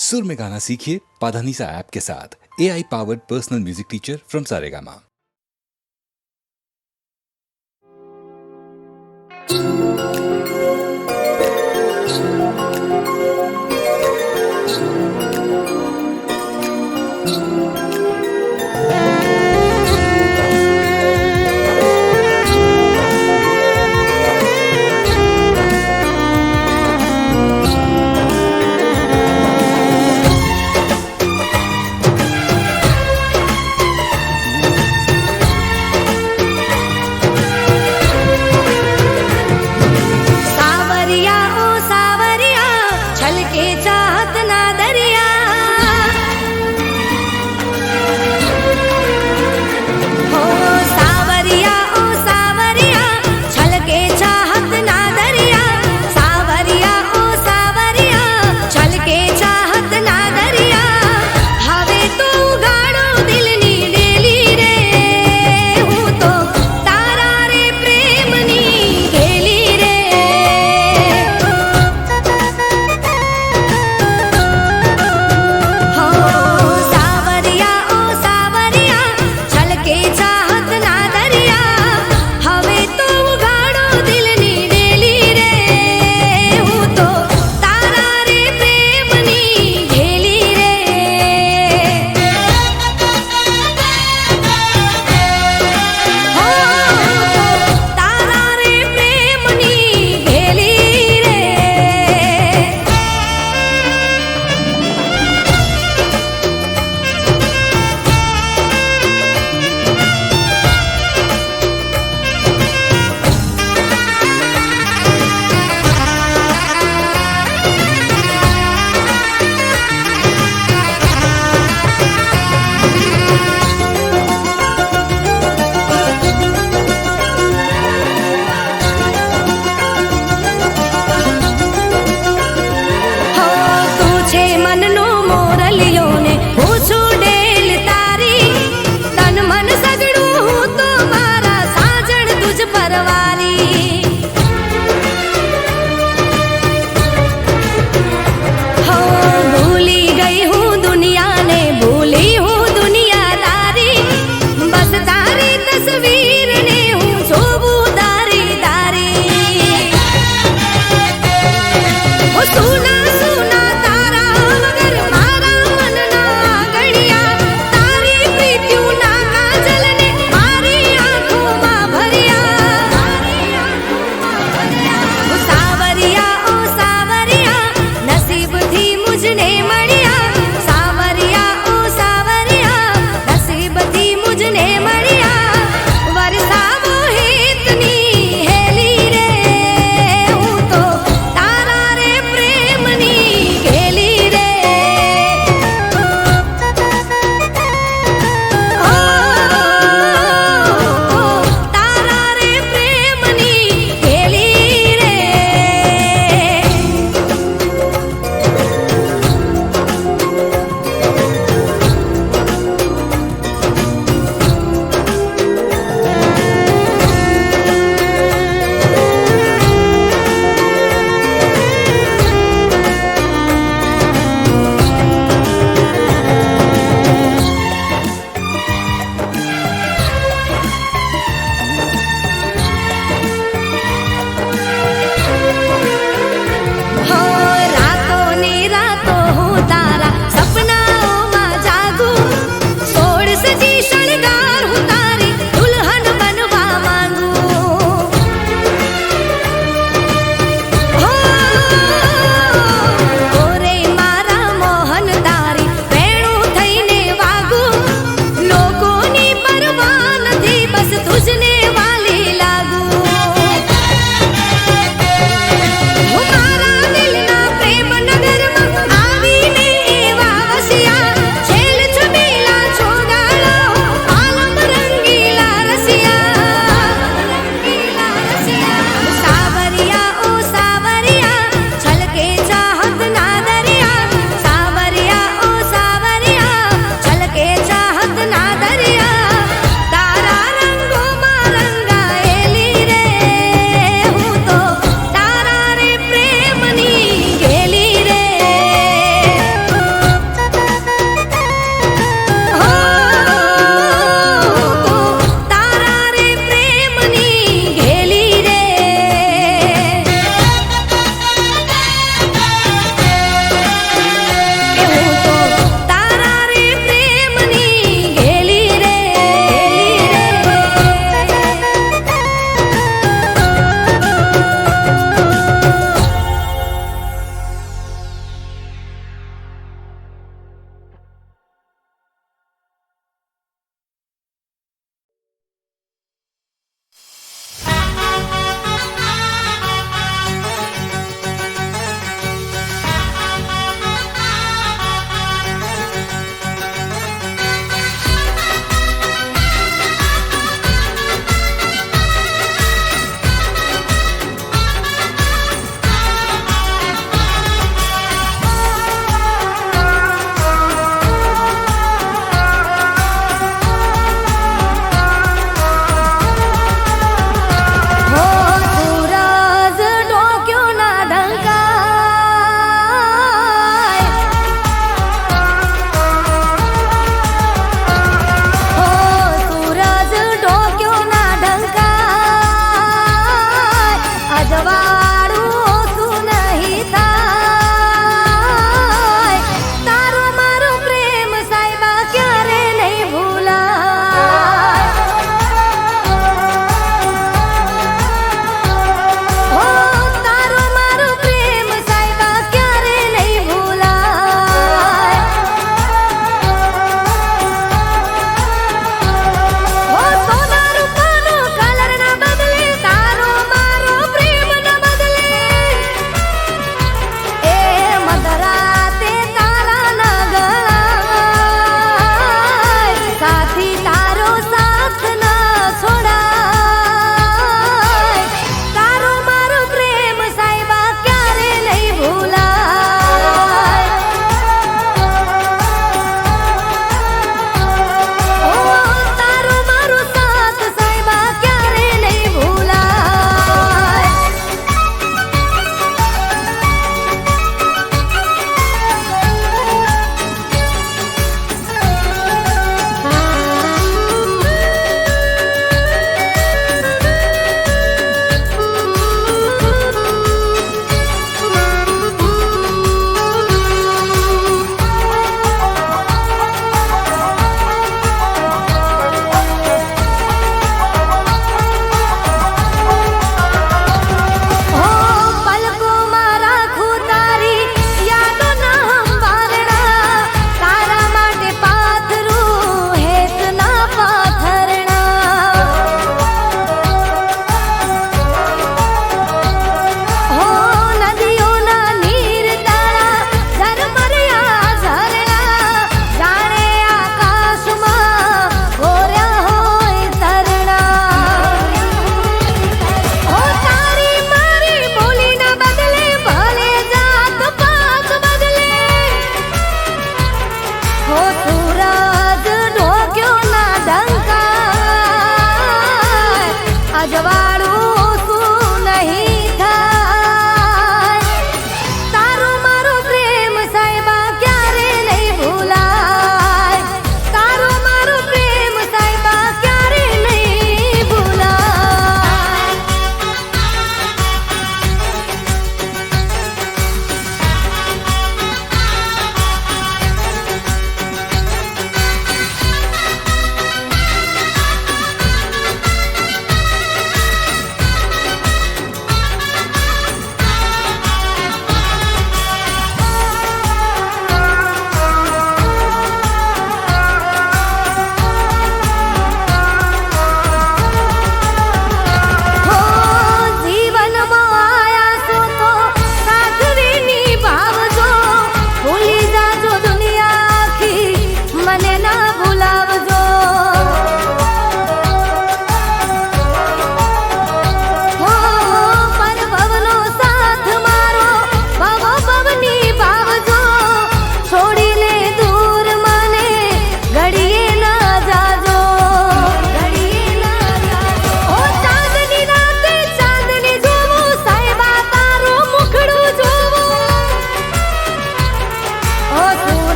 सुर में गाना सीखिए पाधानीसा ऐप के साथ। AI powered personal music teacher from Saregama.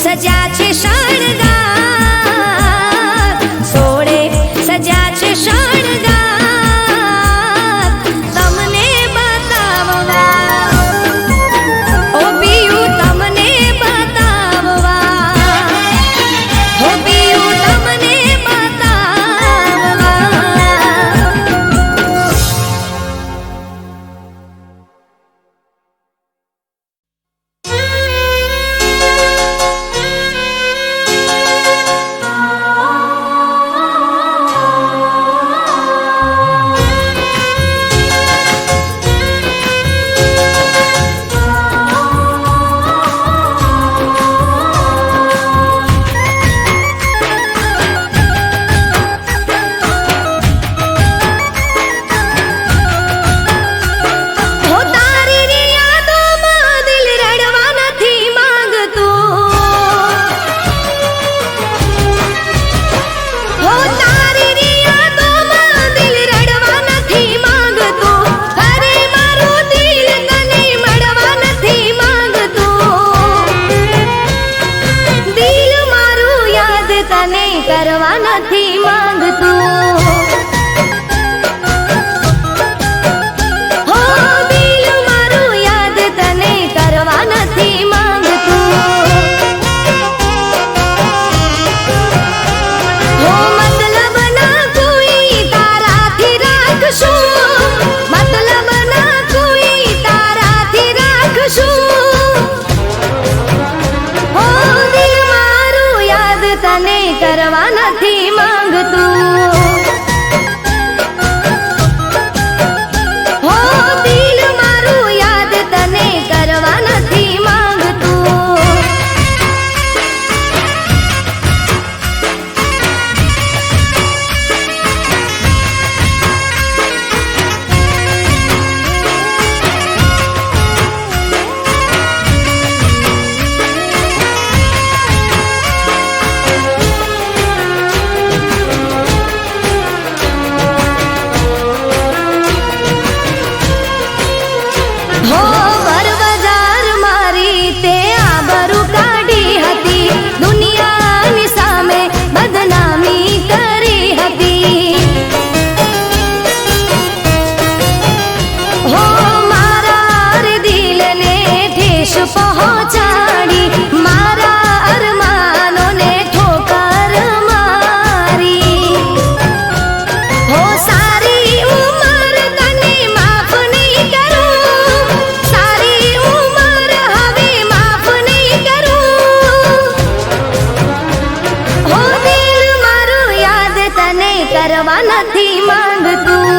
સજ્યા છે શણગાર, સોળે સજ્યા છે શણગાર, તમને બતાવવા ઓ પિયું તમને બતાવવા, ઓ પિયું તમને બતાવવા. કરવા નથી માંગતું, હો દિલ મારું યાદ તને કરવા નથી માંગતું, હો મતલબ ના કોઈ તારાથી રાખશું, મતલબ ના કોઈ તારાથી રાખશું, હો દિલ મારું યાદ તને કરવા નથી માંગતું, હો દિલ મારું યાદ તને કરવા નથી માંગતું. હો બરબજાર મારી તે આબરૂ કાઢી હતી, દુનિયાની સામે બદનામી કરી હતી, હો મારા દિલને ઠેસ પહોંચાડી, મારા અરમાનોને ઠોકર મારી, હો સારી ઉંમર તને માફ નહીં કરું, સારી ઉંમર હવે માફ નહીં કરું, હો દિલ મારું યાદ તને કરવા નથી માંગતું,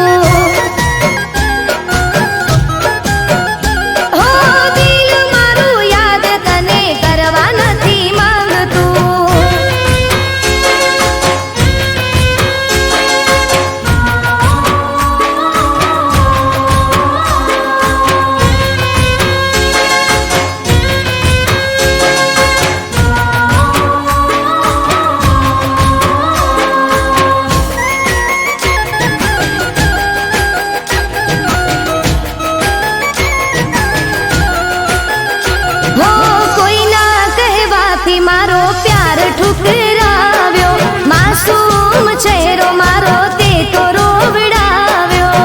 હો દિલ મારું યાદ તને કરવા નથી માંગતું. હો કોઈના કહેવાથી મારો પ્યાર ઠુકરાવ્યો, માસૂમ ચહેરો મારો તે તો રોવડાવ્યો,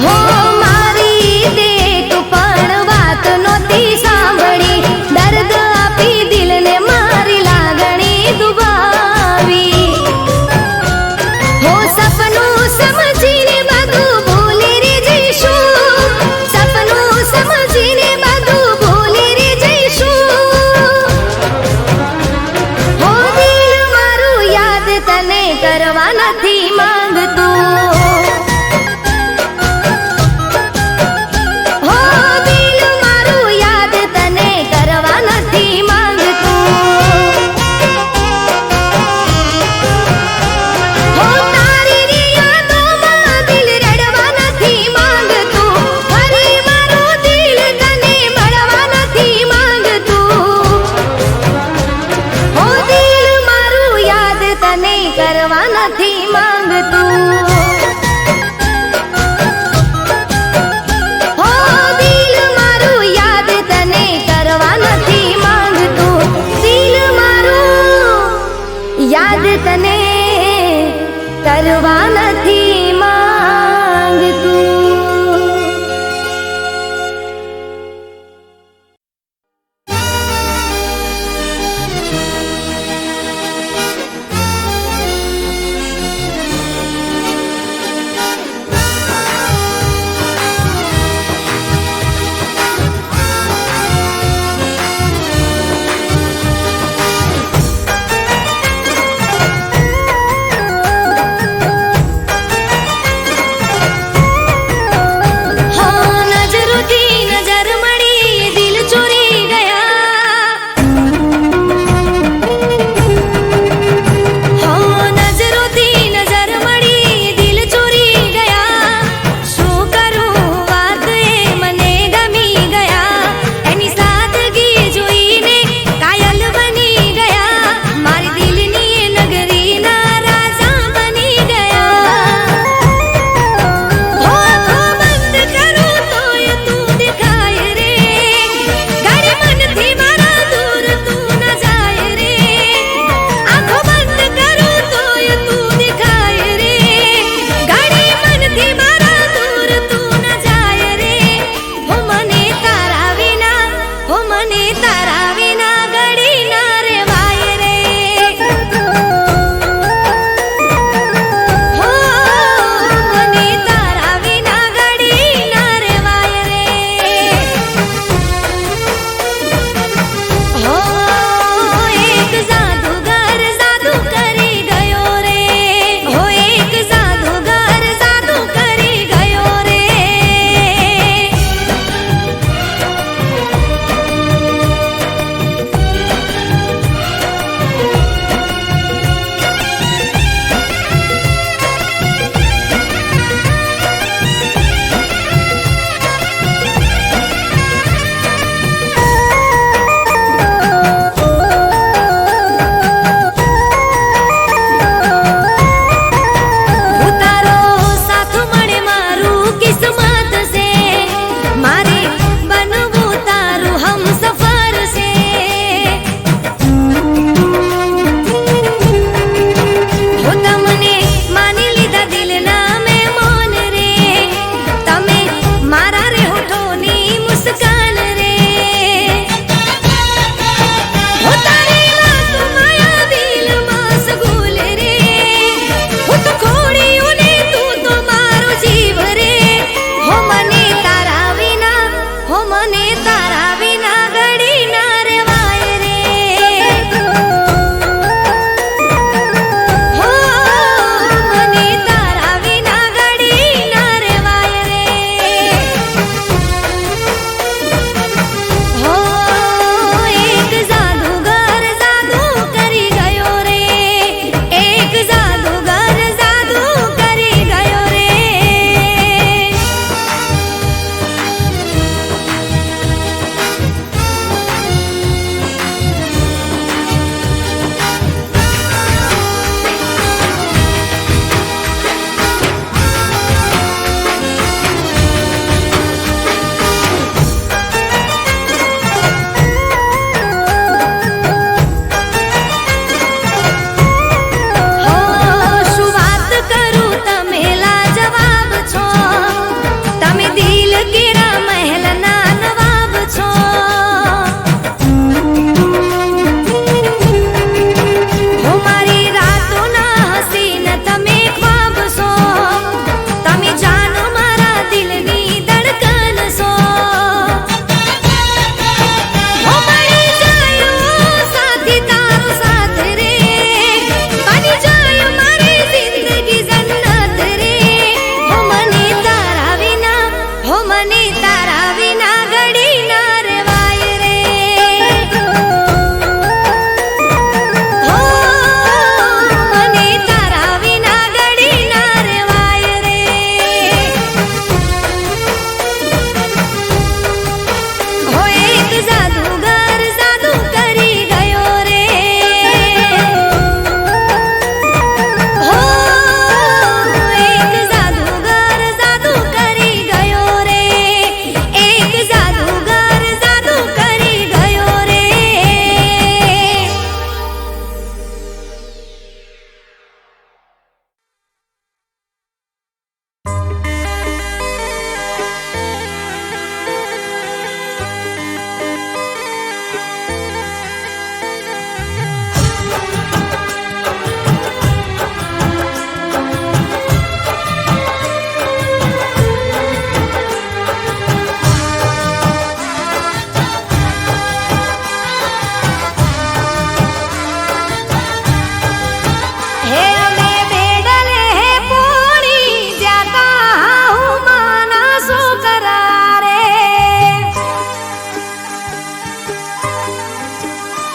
હો મારી તે એક પણ વાત નહોતી સાંભળી, દર્દ આપી દિલને મારી લાગણી દુભાવી, હો સપનું સમજીને બધું ભૂલી રે જઈશું, સપનું સમજીને બધું ભૂલી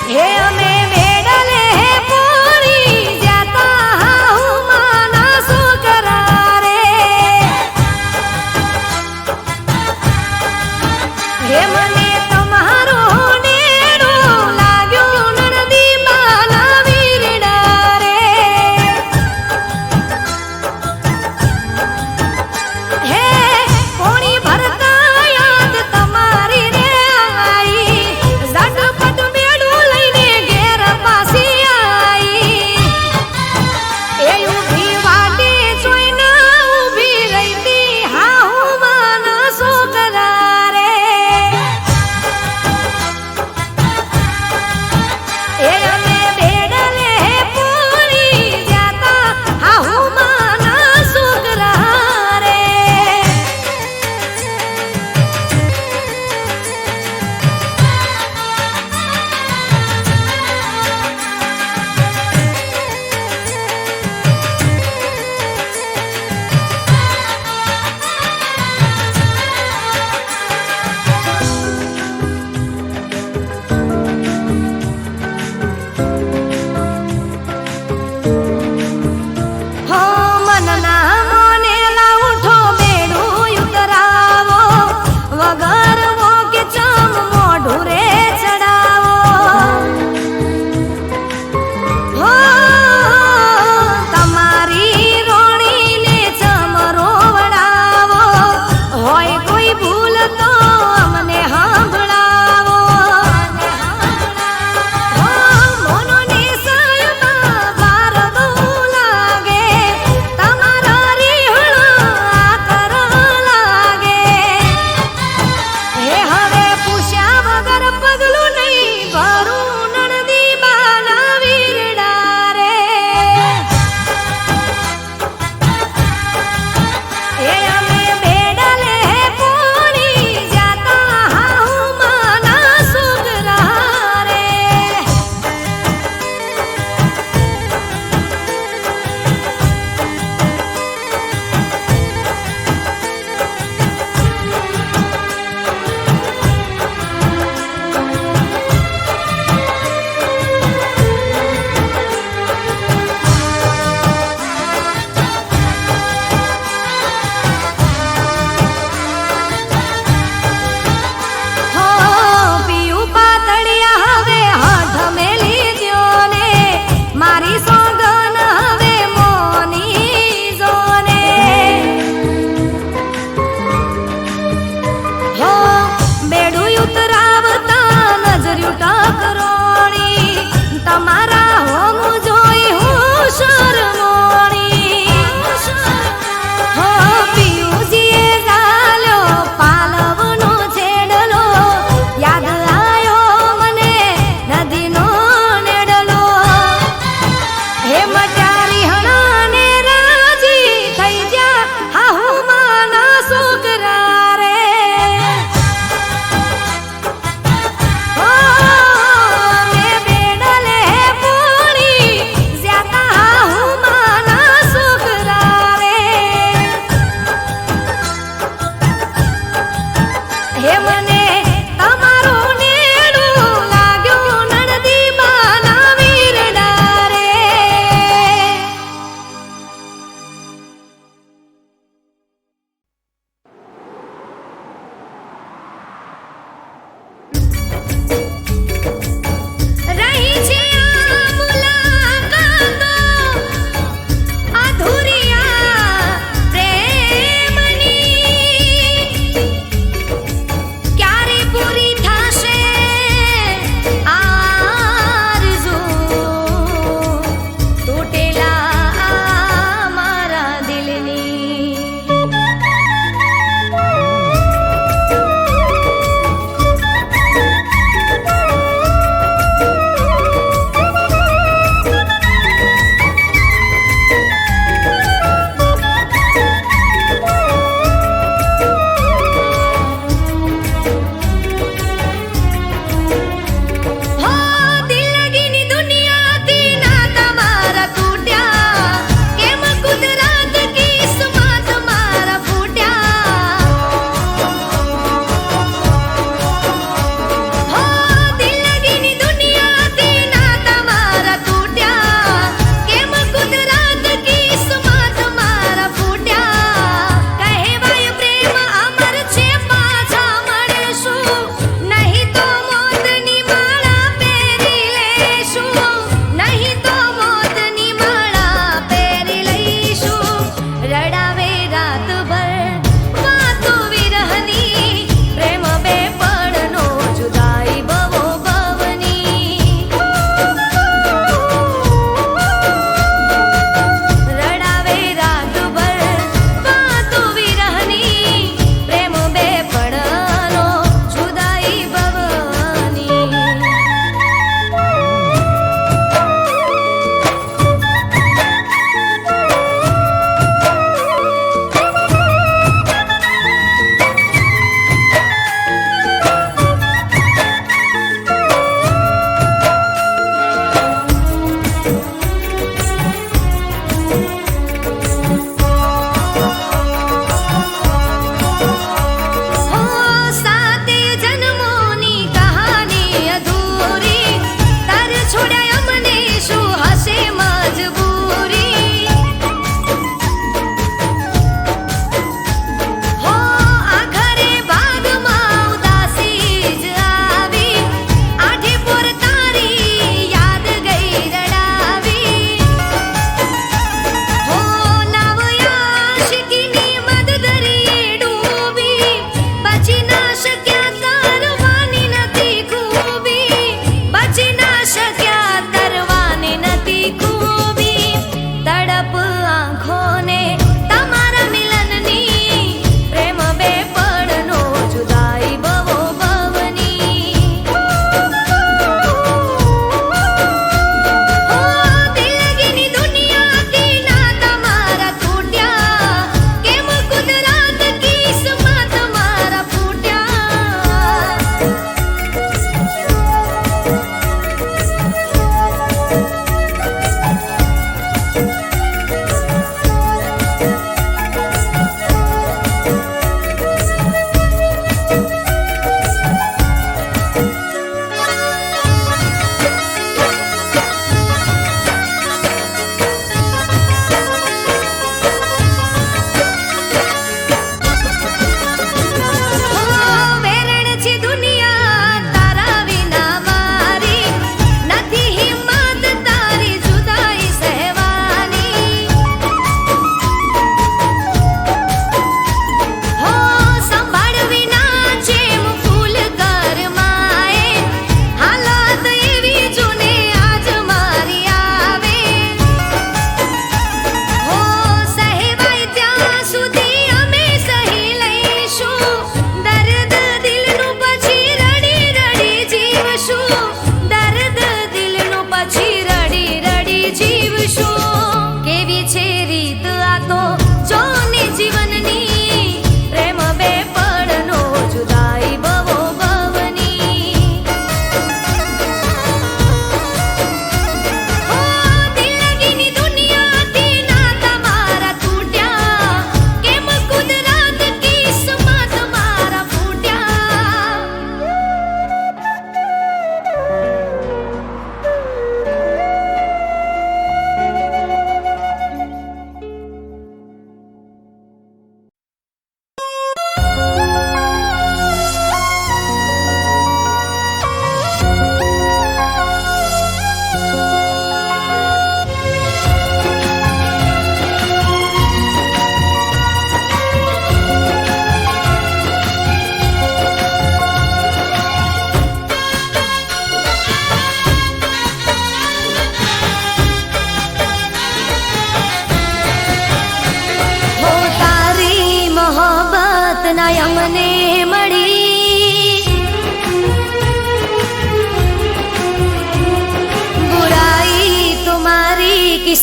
હે અમે વેડલે પોણી જાતા હાહુ માના છોકરા રે હે મને તમારો નેડો લાગ્યો નણદી માના વીરડા રે હે કોણી ભરતા યાદ તમારી રે આઈ ઝટપટ મેળું લઈને ઘેર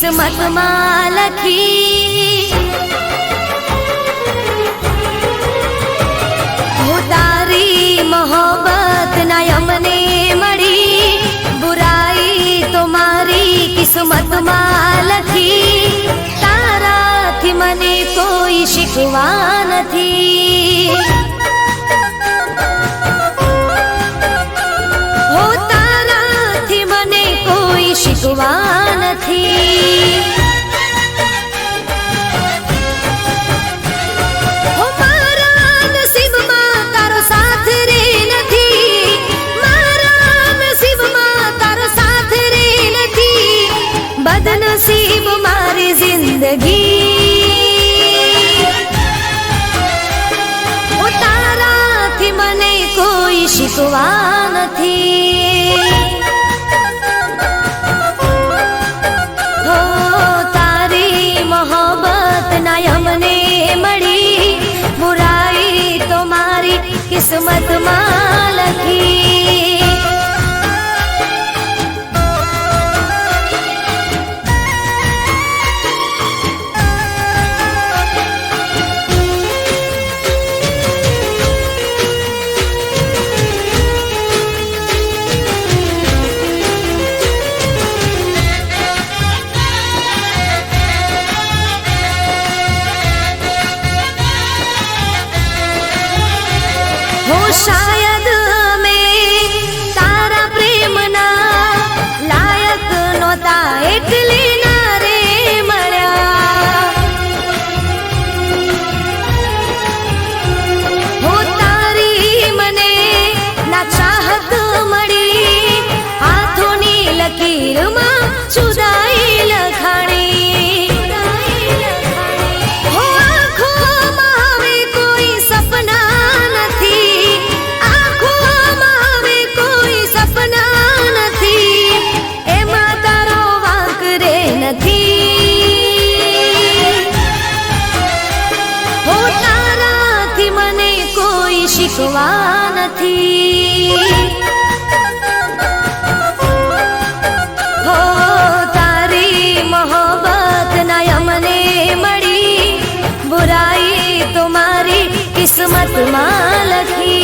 કિસ્મતમાં લખી હો તારી મોહબ્બત ના અમને મળી બુરાઈ તો મારી કિસ્મતમાં લખી તારાથી મને કોઈ શીખવા નથી હો તારાથી મને કોઈ શીખવા નથી હો મારા નસીબમાં તારો સાથ રે નથી મારા નસીબમાં તારો સાથ રે નથી બદનસીબ મારી જિંદગી હો તારાથી મને કોઈ શીખવા નથી હો તારી મોહબ્બત ના અમને મળી બુરાઈ તો મારી કિસ્મતમાં લખી શાયદ મેં તારા પ્રેમના લાયક નહોતા એટલે ના રે મળ્યા હો તારી મને ના ચાહત મળી હાથોની લકીરમાં જુદાઈ લખાણી હો આંખોમાં હવે કોઈ સપના નથી આંખોમાં હવે કોઈ સપના નથી એમાં તારો વાંક રે નથી હો તારાથી મને કોઈ શીખવા નથી હો તારી મોહબ્બત ના અમને મળી બુરાઈ તો મારી કિસ્મતમાં લખી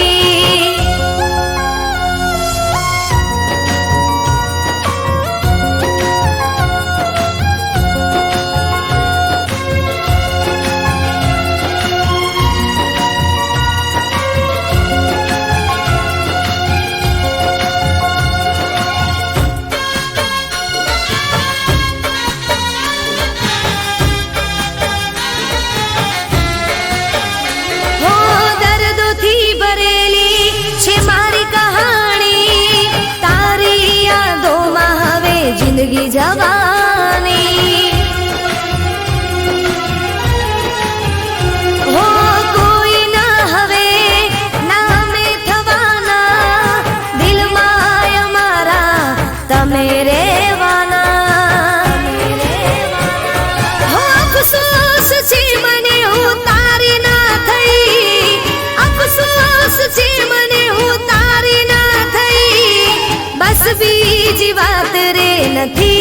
હો દર્દોથી ભરેલી છે મારી કહાણી તારી યાદોમાં હવે જિંદગી જવાની હો કોઈ ના હવે નામે થવાના દિલમાં અમારા તમે રહેવાના હો અફસોસ છે મને હું તારી ના થઈ અફસોસ છે મને હું તારી ના થઈ બસ બીજી વાત રે નથી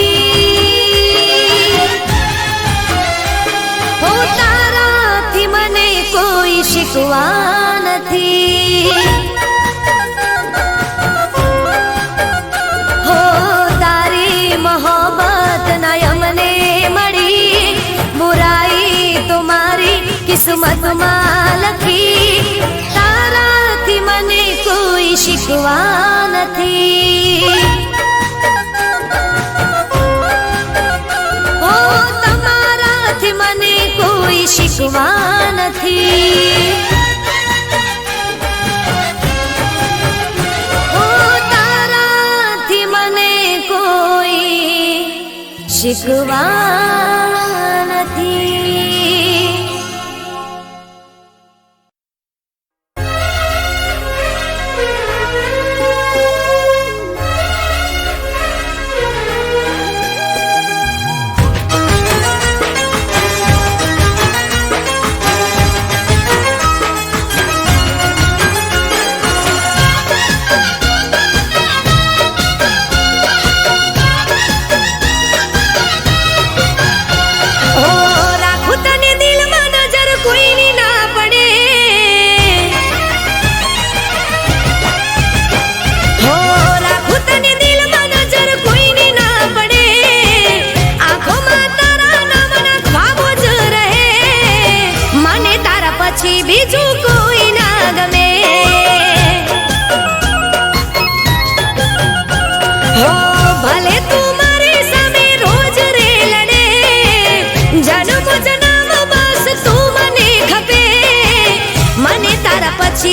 હો તારાથી મને કોઈ શીખવા નથી હો તારી મોહબ્બત ના અમને મળી બુરાઈ તો મારી કિસ્મતમાં લખી તારાથી મને કોઈ શીખવા નથી હો તમારાથી મને કોઈ શીખવા નથી હો તારાથી મને કોઈ શીખવા નથી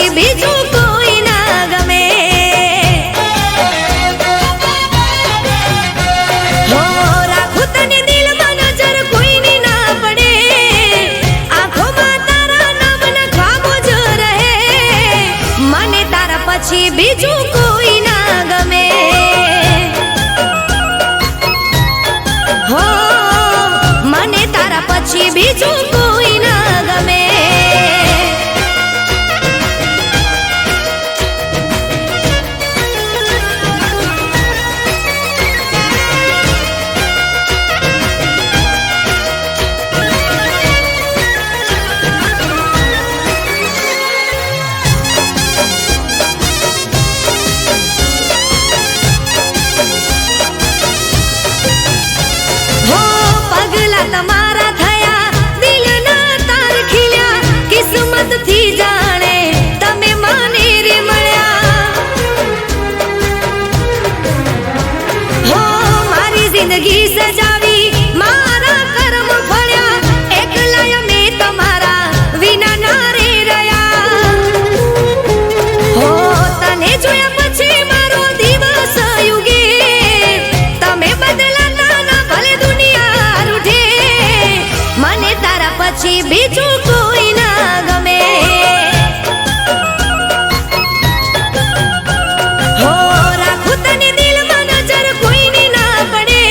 પછી બીજું કોઈ ના ગમે. હો રાખું તને દિલમાં નજર કોઈની ના પડે, આંખોમાં તારા નામના ખ્વાબો જ રહે, મને તારા પછી બીજું કોઈ ના ગમે. હો મને તારા પછી બીજું કોઈ ના ગમે. હો પગલા તમારા થયા, દિલના તાર ખીલ્યા, કિસ્મતથી જાણે તમે મને રે મળ્યા. હો મારી જિંદગી સજાવી, મારા કર્મ ફળ્યા, એકલા મેં તમારા વિના ના રે રહ્યા. હો તને જોયા પછી મારો દિવસ યુગે, તમે બદલાતા ના ભલે દુનિયા રૂઠે, મને તારા પછી બીજું કોઈ ના ગમે. હો રાખું તને દિલમાં નજર કોઈની ના પડે,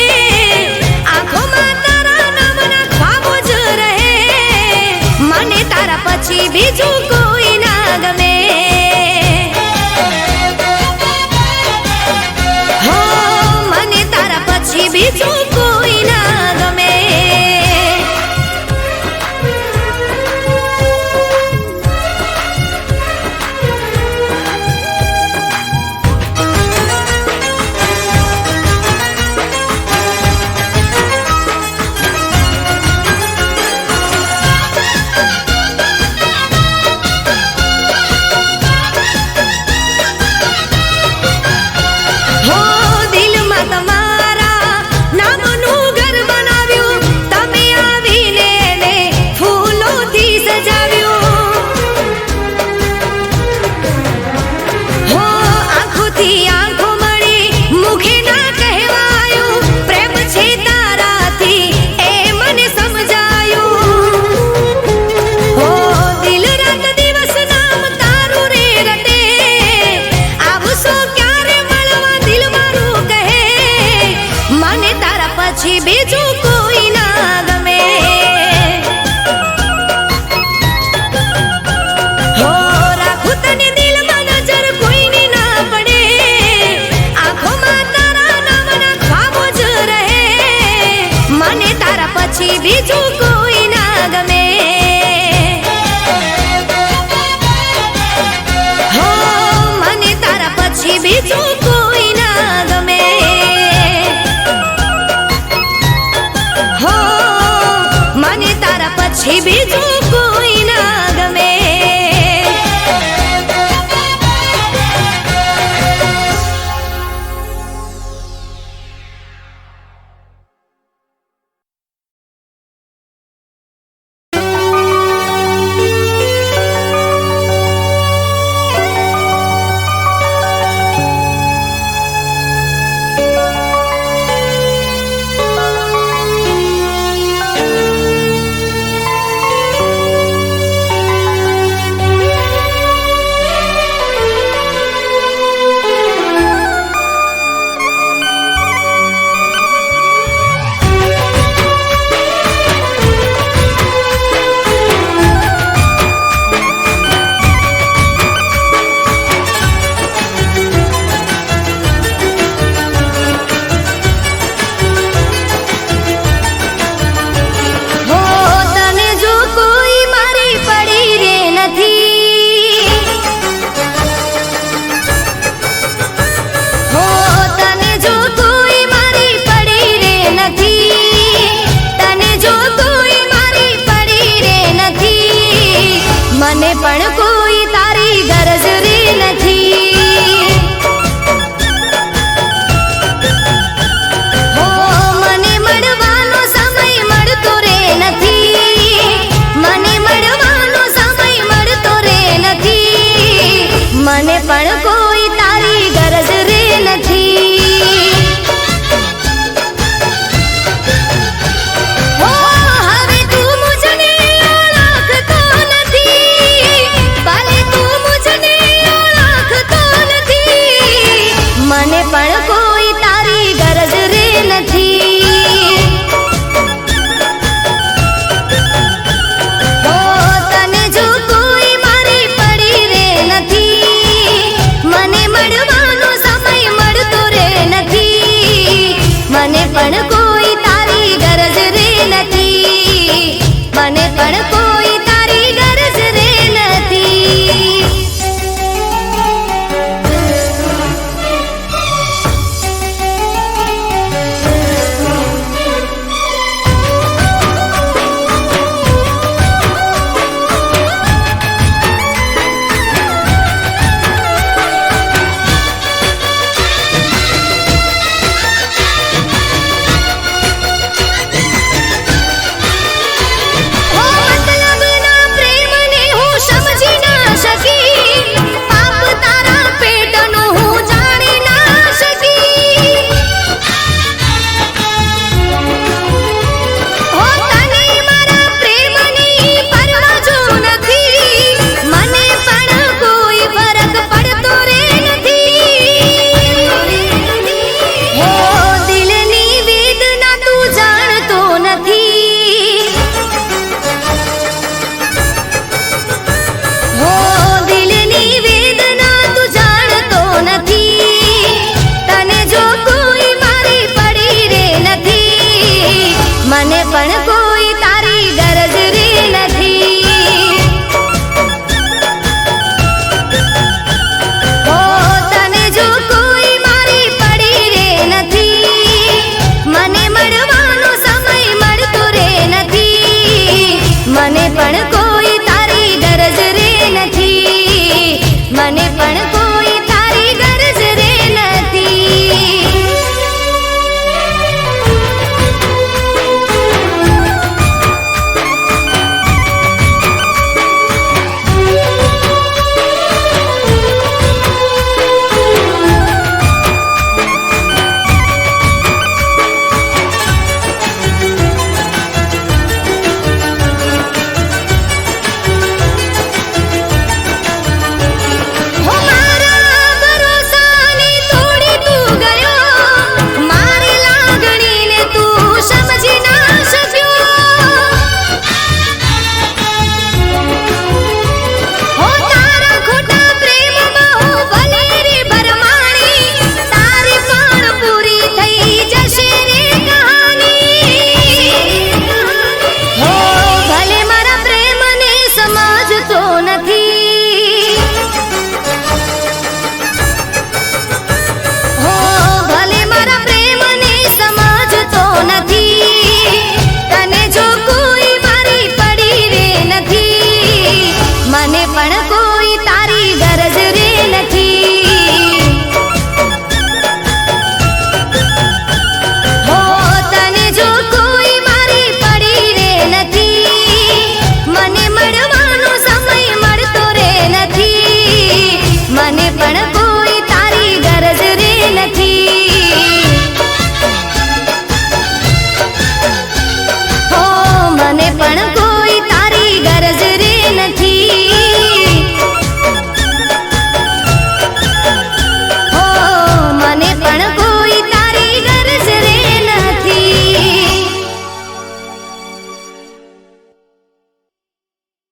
આંખોમાં તારા નામના ખ્વાબો જ રહે, મને તારા પછી બીજું કોઈ ના ગમે. હો મને તારા પછી બીજું કોઈ ના ગમે. હો દિલમાં તમારા નામનું ઘર બનાવ્યું, તમે આવીને એને ફૂલોથી સજાવ્યું. હો આંખોથી આંખો મળી, મુખે ના કહેવાયું, પ્રેમ છે તારાથી એ મને સમજાયું. હો દિલ રાત દિવસ નામ તારું રે રટે, આવશો ક્યારે મળવા દિલ મારું કહે, મને તારા પછી બીજું કોઈ ના ગમે. હો રાખું તને દિલમાં નજર કોઈની ના પડે, આંખોમાં તારા નામના ખ્વાબો જ રહે, મને તારા પછી બીજું કોઈ ના ગમે. હો મને તારા પછી બીજું કોઈ ના ગમે. હો મને તારા પછી બીજું